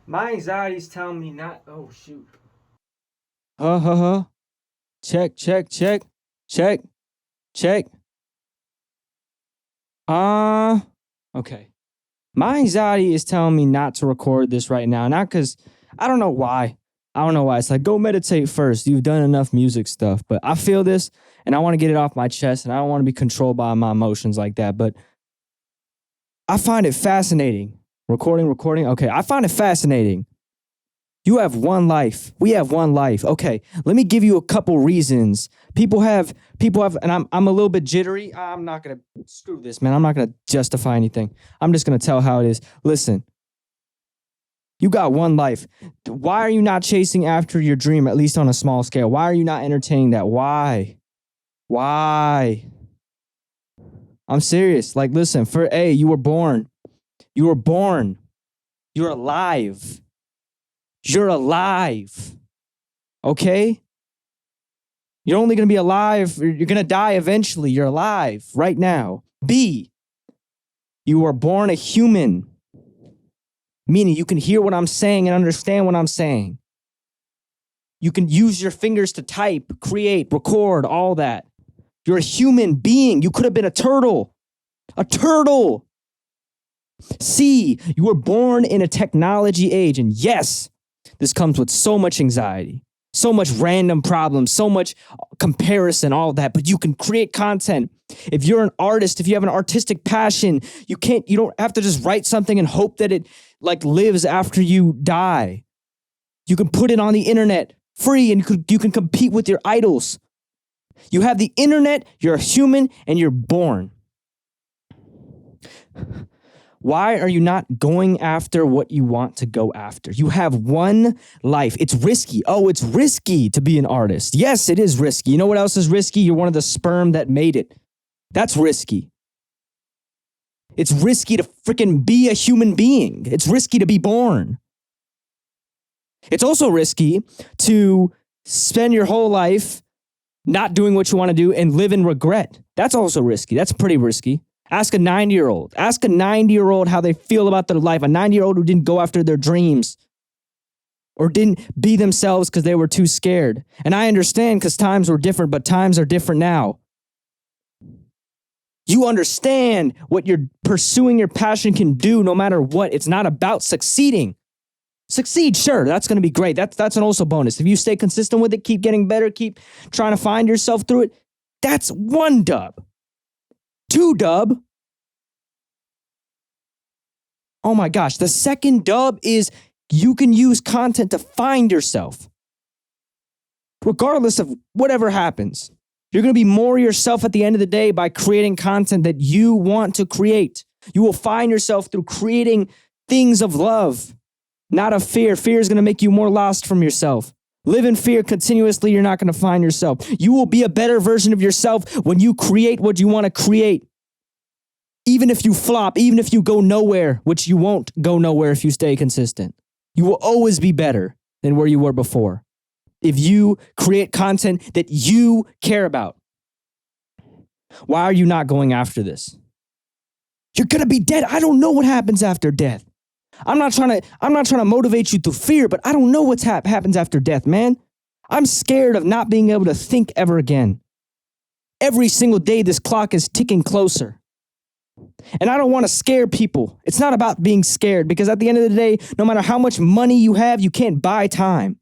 My anxiety's telling me not. Oh shoot. Huh. Check, check, check, check, check. Uh, okay. My anxiety is telling me not to record this right now. Not because I don't know why. I don't know why. It's like, go meditate first. You've done enough music stuff. But I feel this and I want to get it off my chest and I don't want to be controlled by my emotions like that. But I find it fascinating. Recording. Okay. I find it fascinating. You have one life. We have one life. Okay, let me give you a couple reasons. People have, and I'm a little bit jittery. I'm not gonna screw this, man. I'm not gonna justify anything. I'm just gonna tell how it is. Listen, you got one life. Why are you not chasing after your dream, at least on a small scale? Why are you not entertaining that? Why? Why? I'm serious. Like, listen, you were born. You were born. You're alive. You're alive. Okay? You're only going to be alive. You're going to die eventually. You're alive right now. B, you were born a human, meaning you can hear what I'm saying and understand what I'm saying. You can use your fingers to type, create, record, all that. You're a human being. You could have been a turtle. A turtle. C, you were born in a technology age. And yes, this comes with so much anxiety, so much random problems, so much comparison, all that. But you can create content. If you're an artist, if you have an artistic passion, you don't have to just write something and hope that it like lives after you die. You can put it on the internet free and you can compete with your idols. You have the internet, you're a human, and you're born. Why are you not going after what you want to go after? You have one life. It's risky. Oh, it's risky to be an artist. Yes, it is risky. You know what else is risky? You're one of the sperm that made it. That's risky. It's risky to freaking be a human being. It's risky to be born. It's also risky to spend your whole life not doing what you want to do and live in regret. That's also risky. That's pretty risky. Ask a 90-year-old. Ask a 90-year-old how they feel about their life. A 90-year-old who didn't go after their dreams or didn't be themselves because they were too scared. And I understand because times were different, but times are different now. You understand what you're pursuing your passion can do no matter what. It's not about succeeding. Succeed, sure, that's going to be great. That's an also bonus. If you stay consistent with it, keep getting better, keep trying to find yourself through it, that's one dub. Two dub. Oh my gosh. The second dub is you can use content to find yourself. Regardless of whatever happens, you're going to be more yourself at the end of the day by creating content that you want to create. You will find yourself through creating things of love, not of fear. Fear is going to make you more lost from yourself. Live in fear continuously, you're not going to find yourself. You will be a better version of yourself when you create what you want to create. Even if you flop, even if you go nowhere, which you won't go nowhere if you stay consistent, you will always be better than where you were before. If you create content that you care about. Why are you not going after this? You're going to be dead. I don't know what happens after death. I'm not trying to motivate you through fear, but I don't know what happens after death, man. I'm scared of not being able to think ever again. Every single day, this clock is ticking closer. And I don't want to scare people. It's not about being scared because at the end of the day, no matter how much money you have, you can't buy time.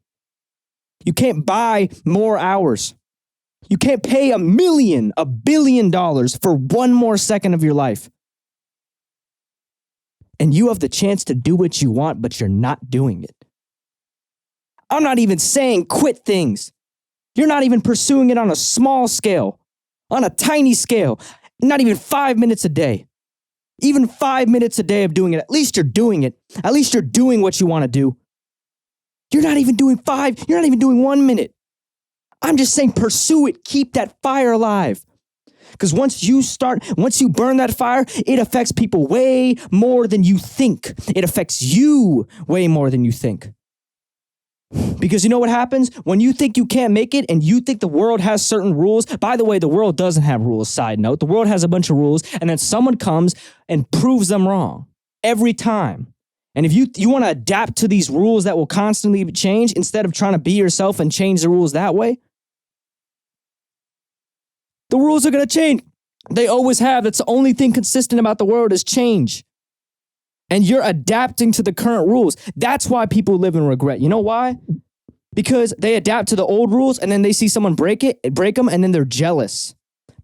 You can't buy more hours. You can't pay $1 billion for one more second of your life. And you have the chance to do what you want, but you're not doing it. I'm not even saying quit things. You're not even pursuing it on a small scale, on a tiny scale, not even 5 minutes a day. Even 5 minutes a day of doing it. At least you're doing it. At least you're doing what you want to do. You're not even doing 5. You're not even doing 1 minute. I'm just saying pursue it. Keep that fire alive. Because once you burn that fire, it affects people way more than you think. It affects you way more than you think. Because you know what happens? When you think you can't make it and you think the world has certain rules, by the way, the world doesn't have rules, side note. The world has a bunch of rules, and then someone comes and proves them wrong every time. And if you want to adapt to these rules that will constantly change instead of trying to be yourself and change the rules that way, the rules are going to change. They always have. That's the only thing consistent about the world is change. And you're adapting to the current rules. That's why people live in regret. You know why? Because they adapt to the old rules and then they see someone break them, and then they're jealous.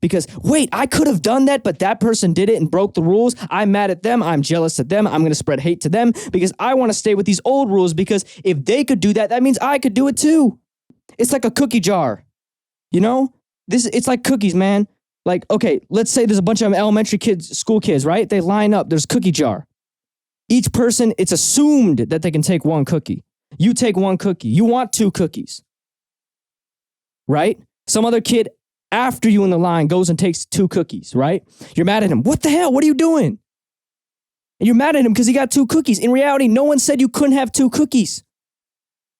Because, wait, I could have done that, but that person did it and broke the rules. I'm mad at them. I'm jealous at them. I'm going to spread hate to them because I want to stay with these old rules, because if they could do that, that means I could do it too. It's like a cookie jar. You know? It's like cookies, man. Like, okay, let's say there's a bunch of elementary kids, school kids, right? They line up. There's cookie jar. Each person, it's assumed that they can take one cookie. You take one cookie. You want 2 cookies, right? Some other kid after you in the line goes and takes 2 cookies, right? You're mad at him. What the hell? What are you doing? And you're mad at him because he got 2 cookies. In reality, no one said you couldn't have 2 cookies.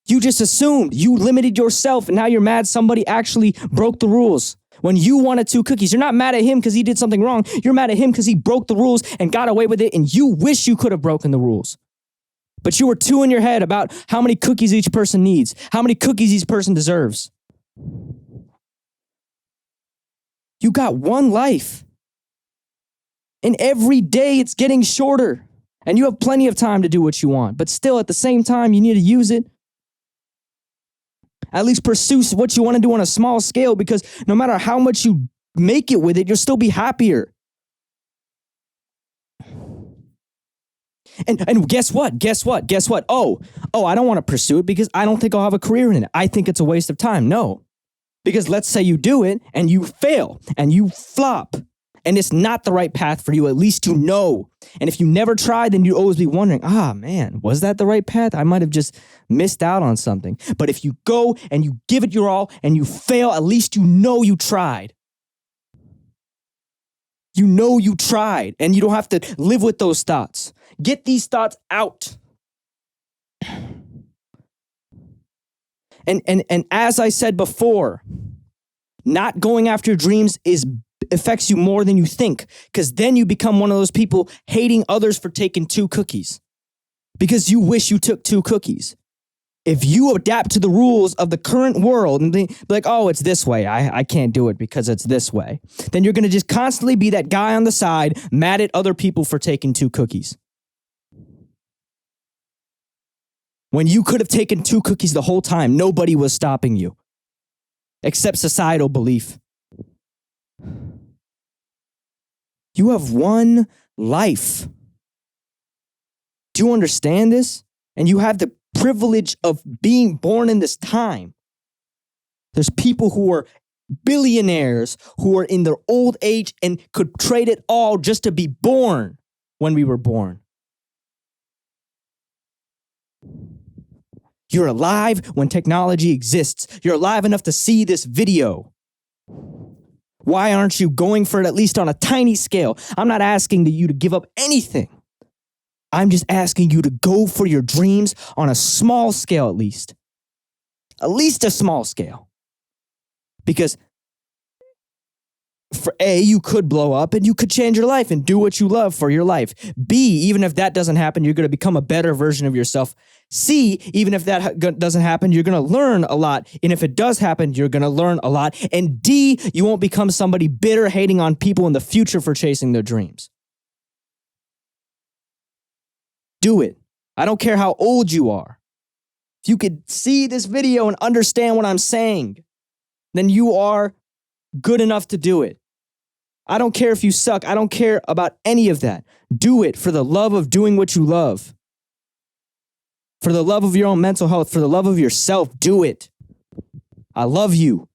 You just assumed. You limited yourself, and now you're mad somebody actually broke the rules. When you wanted 2 cookies, you're not mad at him because he did something wrong. You're mad at him because he broke the rules and got away with it, and you wish you could have broken the rules. But you were too in your head about how many cookies each person needs, how many cookies each person deserves. You got one life. And every day it's getting shorter. And you have plenty of time to do what you want. But still, at the same time, you need to use it. At least pursue what you want to do on a small scale, because no matter how much you make it with it, you'll still be happier. And guess what? Oh, I don't want to pursue it because I don't think I'll have a career in it. I think it's a waste of time. No. Because let's say you do it and you fail and you flop and it's not the right path for you. At least you know. And if you never tried, then you'd always be wondering, man, was that the right path? I might have just missed out on something. But if you go and you give it your all and you fail, at least you know you tried. You know you tried, and you don't have to live with those thoughts. Get these thoughts out. And as I said before, not going after your dreams affects you more than you think, because then you become one of those people hating others for taking 2 cookies because you wish you took 2 cookies. If you adapt to the rules of the current world and be like, oh, it's this way, I can't do it because it's this way, then you're going to just constantly be that guy on the side mad at other people for taking 2 cookies. When you could have taken 2 cookies the whole time, nobody was stopping you except societal belief. You have one life. Do you understand this? And you have the privilege of being born in this time. There's people who are billionaires who are in their old age and could trade it all just to be born when we were born. You're alive when technology exists. You're alive enough to see this video. Why aren't you going for it at least on a tiny scale? I'm not asking you to give up anything. I'm just asking you to go for your dreams on a small scale at least. At least a small scale. Because for A, you could blow up and you could change your life and do what you love for your life. B, even if that doesn't happen, you're going to become a better version of yourself. C, even if that doesn't happen, you're going to learn a lot. And if it does happen, you're going to learn a lot. And D, you won't become somebody bitter, hating on people in the future for chasing their dreams. Do it. I don't care how old you are. If you could see this video and understand what I'm saying, then you are good enough to do it. I don't care if you suck. I don't care about any of that. Do it for the love of doing what you love. For the love of your own mental health, for the love of yourself, do it. I love you.